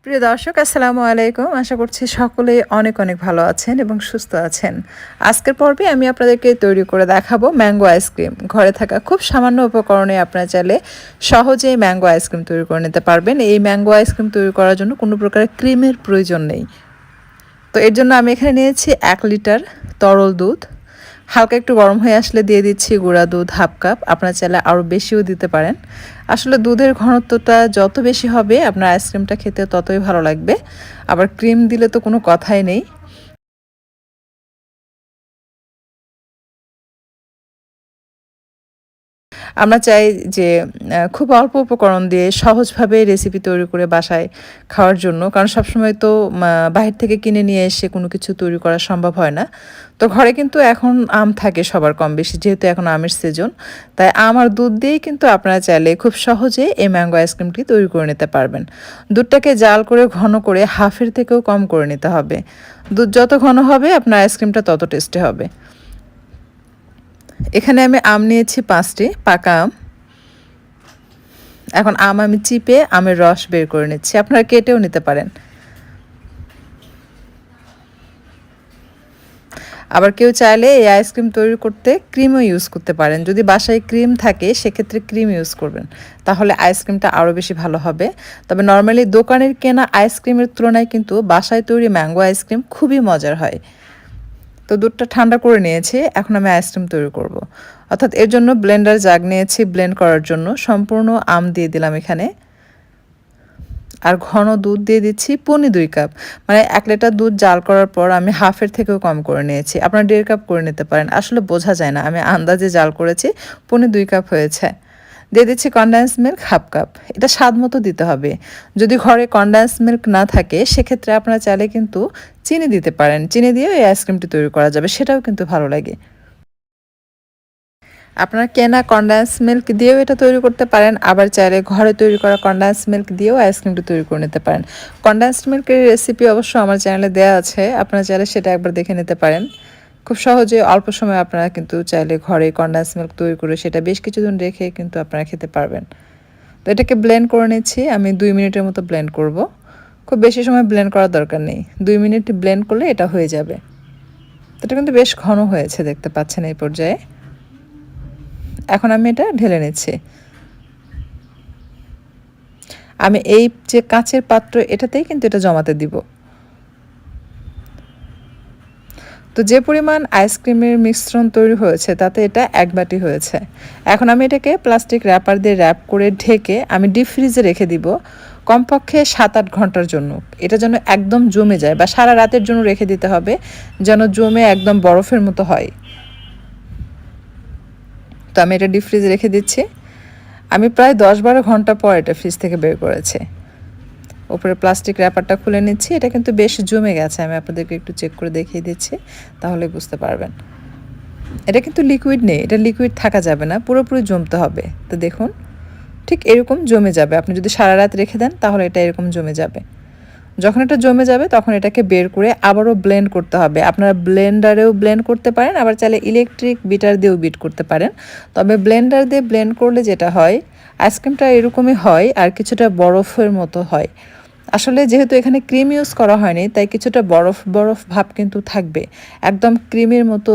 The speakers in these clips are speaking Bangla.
প্রিয় দর্শক আসসালামু আলাইকুম। আশা করছি সকলেই অনেক অনেক ভালো আছেন এবং সুস্থ আছেন। আজকের পর্বে আমি আপনাদেরকে তৈরি করে দেখাবো ম্যাঙ্গো আইসক্রিম। ঘরে থাকা খুব সামান্য উপকরণে আপনারা চাইলে সহজেই ম্যাঙ্গো আইসক্রিম তৈরি করে নিতে পারবেন। এই ম্যাঙ্গো আইসক্রিম তৈরি করার জন্য কোনো প্রকার ক্রিমের প্রয়োজন নেই। তো এর জন্য আমি এখানে নিয়েছি 1 লিটার তরল দুধ। হালকা একটু গরম হয়ে আসলে দিয়ে দিচ্ছি গুঁড়া দুধ হাফ কাপ। আপনারা চাইলে আরও বেশিও দিতে পারেন। আসলে দুধের ঘনত্বটা যত বেশি হবে আপনার আইসক্রিমটা খেতে ততই ভালো লাগবে। আবার ক্রিম দিলে তো কোনো কথাই নেই। আমরা চাই যে খুব অল্প উপকরণ দিয়ে সহজভাবে রেসিপি তৈরি করে বাসায় খাওয়ার জন্য। কারণ সবসময় তো বাহির থেকে কিনে নিয়ে এসে কোনো কিছু তৈরি করা সম্ভব হয় না। তো ঘরে কিন্তু এখন আম থাকে সবার কম বেশি, যেহেতু এখন আমের সিজন। তাই আম আর দুধ দিয়েই কিন্তু আপনারা চাইলে খুব সহজে এই ম্যাঙ্গো আইসক্রিমটি তৈরি করে নিতে পারবেন। দুধটাকে জাল করে ঘন করে হাফের থেকেও কম করে নিতে হবে। দুধ যত ঘন হবে আপনার আইসক্রিমটা তত টেস্টি হবে। এখানে আমি আম নিয়েছি 5টি পাকা আম। এখন আম আমি চিপে আমের রস বের করে নিচ্ছি। আপনারা কেটেও নিতে পারেন। আবার কেউ চাইলে এই আইসক্রিম তৈরি করতে ক্রিমও ইউজ করতে পারেন। যদি বাসায় ক্রিম থাকে সেক্ষেত্রে ক্রিম ইউজ করবেন, তাহলে আইসক্রিমটা আরও বেশি ভালো হবে। তবে নর্মালি দোকানের কেনা আইসক্রিমের তুলনায় কিন্তু বাসায় তৈরি ম্যাঙ্গো আইসক্রিম খুবই মজার হয়। তো দুধটা ঠান্ডা করে নিয়েছি, এখন আমি আইসক্রিম তৈরি করব। অর্থাৎ এর জন্য ব্লেন্ডার জাগ নিয়েছি ব্লেন্ড করার জন্য। সম্পূর্ণ আম দিয়ে দিলাম এখানে, আর ঘন দুধ দিয়ে দিচ্ছি 2.25 কাপ। মানে 1 লিটার দুধ জাল করার পর আমি হাফের থেকেও কম করে নিয়েছি। আপনারা 1.5 কাপ করে নিতে পারেন, আসলে বোঝা যায় না, আমি আন্দাজে জাল করেছি 2.25 কাপ হয়েছে। দিয়ে দিচ্ছি কনডেন্স মিল্ক হাফ কাপ। এটা স্বাদ মতো দিতে হবে। যদি ঘরে কনডেন্স মিল্ক না থাকে সেক্ষেত্রে আপনারা চাইলে কিন্তু চিনি দিতে পারেন। চিনি দিয়েও এই আইসক্রিমটি তৈরি করা যাবে, সেটাও কিন্তু ভালো লাগে। আপনারা কেনা কনডেন্স মিল্ক দিয়েও এটা তৈরি করতে পারেন, আবার চাইলে ঘরে তৈরি করা কনডেন্স মিল্ক দিয়েও আইসক্রিমটি তৈরি করে নিতে পারেন। কনডেন্স মিল্কের রেসিপি অবশ্য আমার চ্যানেলে দেওয়া আছে, আপনারা চাইলে সেটা একবার দেখে নিতে পারেন। খুব সহজে অল্প সময় আপনারা কিন্তু চাইলে ঘরে কনডেন্স মিল্ক তৈরি করে সেটা বেশ কিছুদিন রেখে কিন্তু আপনারা খেতে পারবেন। তো এটাকে ব্লেন্ড করে নিচ্ছি, আমি 2 মিনিটের মতো ব্লেন্ড করব। খুব বেশি সময় ব্লেন্ড করার দরকার নেই, 2 মিনিট ব্লেন্ড করলে এটা হয়ে যাবে। তো এটা কিন্তু বেশ ঘন হয়েছে, দেখতে পাচ্ছেন এই পর্যায়ে। এখন আমি এটা ঢেলে নিচ্ছি। আমি এই যে কাঁচের পাত্র এটাতেই কিন্তু এটা জমাতে দিব। তো যে পরিমাণ আইসক্রিমের মিশ্রণ তৈরি হয়েছে তাতে এটা 1 বাটি হয়েছে। এখন আমি এটাকে প্লাস্টিক র্যাপার দিয়ে র্যাপ করে ঢেকে আমি ডিপ ফ্রিজে রেখে দিব কমপক্ষে 7-8 ঘন্টার জন্য। এটা যেন একদম জমে যায়, বা সারা রাতের জন্য রেখে দিতে হবে, যেন জমে একদম বরফের মতো হয়। তো আমি এটা ডিপ ফ্রিজে রেখে দিচ্ছি। আমি প্রায় 10-12 ঘন্টা পর এটা ফ্রিজ থেকে বের করেছি। উপরে প্লাস্টিক র্যাপারটা খুলে নিচ্ছি। এটা কিন্তু বেশ জমে গেছে, আমি আপনাদেরকে একটু চেক করে দেখিয়ে দিচ্ছি, তাহলে বুঝতে পারবেন। এটা কিন্তু লিকুইড নেই, এটা লিকুইড থাকা যাবে না, পুরোপুরি জমতে হবে। তো দেখুন ঠিক এরকম জমে যাবে। আপনি যদি সারা রাত রেখে দেন তাহলে এটা এরকম জমে যাবে। যখন এটা জমে যাবে তখন এটাকে বের করে আবারও ব্লেন্ড করতে হবে। আপনারা ব্লেন্ডারেও ব্লেন্ড করতে পারেন, আবার চাইলে ইলেকট্রিক বিটার দিয়েও বিট করতে পারেন। তবে ব্লেন্ডার দিয়ে ব্লেন্ড করলে যেটা হয়, আইসক্রিমটা এরকমই হয় আর কিছুটা বরফের মতো হয়। আসলে যেহেতু এখানে ক্রিম ইউজ করা হয়নি তাই কিছুটা বরফ বরফ ভাব কিন্তু থাকবে। একদম ক্রিমের মতো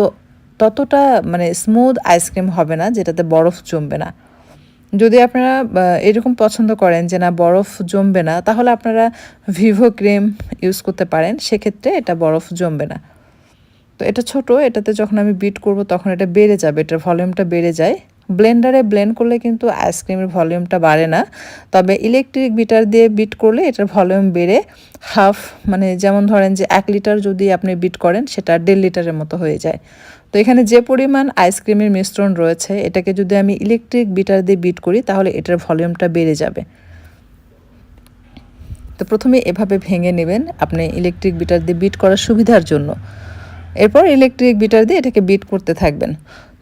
ততটা মানে স্মুথ আইসক্রিম হবে না যেটাতে বরফ জমবে না। যদি আপনারা এরকম পছন্দ করেন যে না বরফ জমবে না, তাহলে আপনারা ভিভো ক্রিম ইউজ করতে পারেন, সেক্ষেত্রে এটা বরফ জমবে না। তো এটা ছোট, এটাতে যখন আমি বিট করব তখন এটা বেড়ে যাবে, এটার ভলিউমটা বেড়ে যায়। ব্লেন্ডারে ব্লেন্ড করলে কিন্তু আইসক্রিমের ভলিউমটা বাড়ে না, তবে ইলেকট্রিক বিটার দিয়ে বিট করলে এটার ভলিউম বেড়ে হাফ, মানে যেমন ধরেন যে 1 লিটার যদি আপনি বিট করেন সেটা 1.5 লিটারের মতো হয়ে যায়। তো এখানে যে পরিমাণ আইসক্রিমের মিশ্রণ রয়েছে এটাকে যদি আমি ইলেকট্রিক বিটার দিয়ে বিট করি তাহলে এটার ভলিউমটা বেড়ে যাবে। তো প্রথমে এভাবে ভেঙে নেবেন আপনি ইলেকট্রিক বিটার দিয়ে বিট করার সুবিধার জন্য। এরপর ইলেকট্রিক বিটার দিয়ে এটাকে বিট করতে থাকবেন।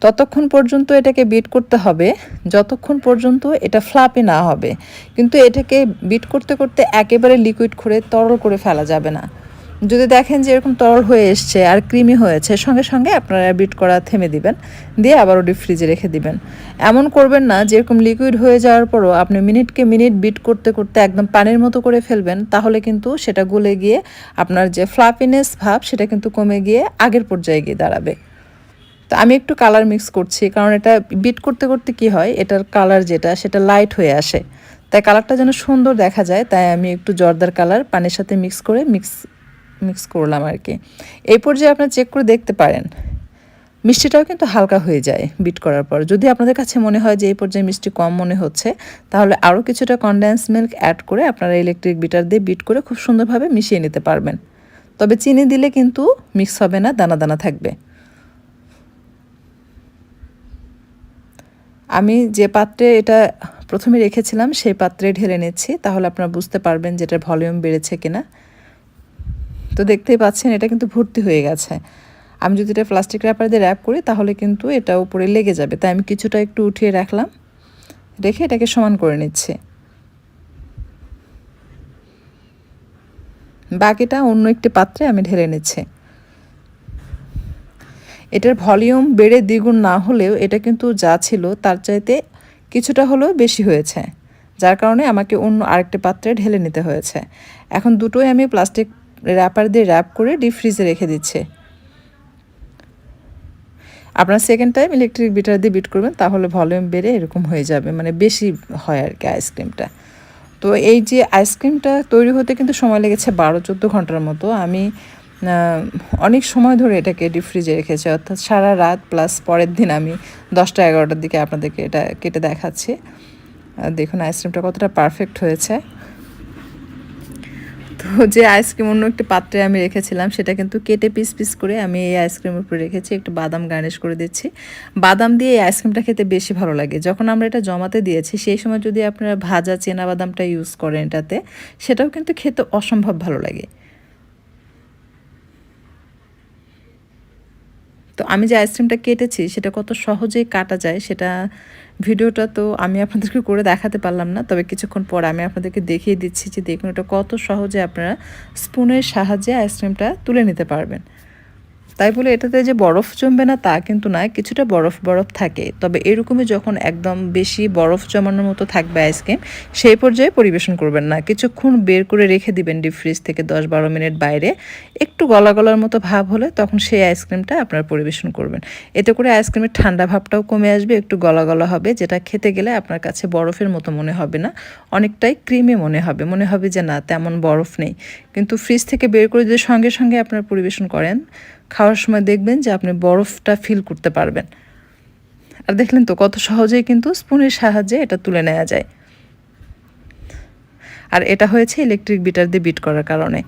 ততক্ষণ পর্যন্ত এটাকে বিট করতে হবে যতক্ষণ পর্যন্ত এটা ফ্লাপি না হবে। কিন্তু এটাকে বিট করতে করতে একেবারে লিকুইড করে তরল করে ফেলা যাবে না। যদি দেখেন যে এরকম তরল হয়ে এসছে আর ক্রিমি হয়েছে, সঙ্গে সঙ্গে আপনারা বিট করা থেমে দিবেন, দিয়ে আবারও ডিপ ফ্রিজে রেখে দিবেন। এমন করবেন না যে এরকম লিকুইড হয়ে যাওয়ার পরও আপনি মিনিটকে মিনিট বিট করতে করতে একদম পানির মতো করে ফেলবেন, তাহলে কিন্তু সেটা গলে গিয়ে আপনার যে ফ্লাফিনেস ভাব সেটা কিন্তু কমে গিয়ে আগের পর্যায়ে গিয়ে দাঁড়াবে। তো আমি একটু কালার মিক্স করছি, কারণ এটা বিট করতে করতে কি হয়, এটার কালার যেটা সেটা লাইট হয়ে আসে, তাই কালারটা যেন সুন্দর দেখা যায়, তাই আমি একটু জর্দার কালার পানির সাথে মিক্স করে মিক্স করলাম আর কি। এই পর্যায়ে আপনারা চেক করে দেখতে পারেন, মিষ্টিটাও কিন্তু হালকা হয়ে যায় বিট করার পর। যদি আপনাদের কাছে মনে হয় যে এই পর্যায়ে মিষ্টি কম মনে হচ্ছে, তাহলে আরও কিছুটা কনডেন্স মিল্ক অ্যাড করে আপনারা ইলেকট্রিক বিটার দিয়ে বিট করে খুব সুন্দরভাবে মিশিয়ে নিতে পারবেন। তবে চিনি দিলে কিন্তু মিক্স হবে না, দানা দানা থাকবে। আমি যে পাত্রে এটা প্রথমে রেখেছিলাম সেই পাত্রে ঢেলে নিচ্ছি, তাহলে আপনারা বুঝতে পারবেন যে এটার ভলিউম বেড়েছে কিনা। তো দেখতেই পাচ্ছেন এটা কিন্তু ভর্তি হয়ে গেছে। আমি যদি এটা প্লাস্টিক র্যাপার দিয়ে র্যাপ করি তাহলে কিন্তু এটা উপরে লেগে যাবে, তাই আমি কিছুটা একটু উঠিয়ে রাখলাম, রেখে এটাকে সমান করে নিচ্ছি। বাকিটা অন্য একটি পাত্রে আমি ঢেলে নিচ্ছি। এটার ভলিউম বেড়ে দ্বিগুণ না হলেও এটা কিন্তু যা ছিল তার চাইতে কিছুটা হলেও বেশি হয়েছে, যার কারণে আমাকে অন্য আরেকটি পাত্রে ঢেলে নিতে হয়েছে। এখন দুটোই আমি প্লাস্টিক র্যাপার দিয়ে র্যাপ করে ডিপ ফ্রিজে রেখে দিচ্ছি। আপনার সেকেন্ড টাইম ইলেকট্রিক বিটার দিয়ে বিট করবেন, তাহলে ভলিউম বেড়ে এরকম হয়ে যাবে, মানে বেশি হয় আর কি আইসক্রিমটা। তো এই যে আইসক্রিমটা তৈরি হতে কিন্তু সময় লেগেছে 12-14 ঘন্টার মতো। আমি অনেক সময় ধরে এটাকে ডিপ ফ্রিজে রেখেছি, অর্থাৎ সারা রাত প্লাস পরের দিন আমি 10টা-11টার দিকে আপনাদেরকে এটা কেটে দেখাচ্ছি। দেখুন আইসক্রিমটা কতটা পারফেক্ট হয়েছে। তো যে আইসক্রিম অন্য একটি পাত্রে আমি রেখেছিলাম সেটা কিন্তু কেটে পিস পিস করে আমি এই আইসক্রিমের উপরে রেখেছি, একটু বাদাম গার্নিশ করে দিচ্ছি। বাদাম দিয়ে এই আইসক্রিমটা খেতে বেশি ভালো লাগে। যখন আমরা এটা জমাতে দিয়েছি সেই সময় যদি আপনারা ভাজা চেনা বাদামটা ইউজ করেন এটাতে, সেটাও কিন্তু খেতে অসম্ভব ভালো লাগে। তো আমি যে আইসক্রিমটা কেটেছি সেটা কত সহজেই কাটা যায় সেটা ভিডিওটা তো আমি আপনাদেরকে করে দেখাতে পারলাম না, তবে কিছুক্ষণ পর আমি আপনাদেরকে দেখিয়ে দিচ্ছি যে দেখুন এটা কত সহজে আপনারা স্পুনের সাহায্যে আইসক্রিমটা তুলে নিতে পারবেন। তাই বলে এটাতে যে বরফ জমবে না তা কিন্তু নয়, কিছুটা বরফ বরফ থাকে, তবে এরকমই যখন একদম বেশি বরফ জমানোর মতো থাকবে আইসক্রিম, সেই পর্যায়ে পরিবেশন করবেন না, কিছুক্ষণ বের করে রেখে দিবেন ডিপ ফ্রিজ থেকে 10-12 মিনিট বাইরে, একটু গলা গলার মতো ভাব হলে তখন সেই আইসক্রিমটা আপনারা পরিবেশন করবেন। এতে করে আইসক্রিমের ঠান্ডা ভাবটাও কমে আসবে, একটু গলা গলা হবে, যেটা খেতে গেলে আপনার কাছে বরফের মতো মনে হবে না, অনেকটাই ক্রিমি মনে হবে যে না তেমন বরফ নেই। কিন্তু ফ্রিজ থেকে বের করে যদি সঙ্গে সঙ্গে আপনারা পরিবেশন করেন, খাওয়ার সময় দেখবেন যে আপনি বরফটা ফিল করতে পারবেন। আর দেখলেন তো কত সহজেই কিন্তু স্পুনের সাহায্যে এটা তুলে নেওয়া যায়। আর এটা হয়েছে ইলেকট্রিক বিটার দিয়ে বিট করার কারণে।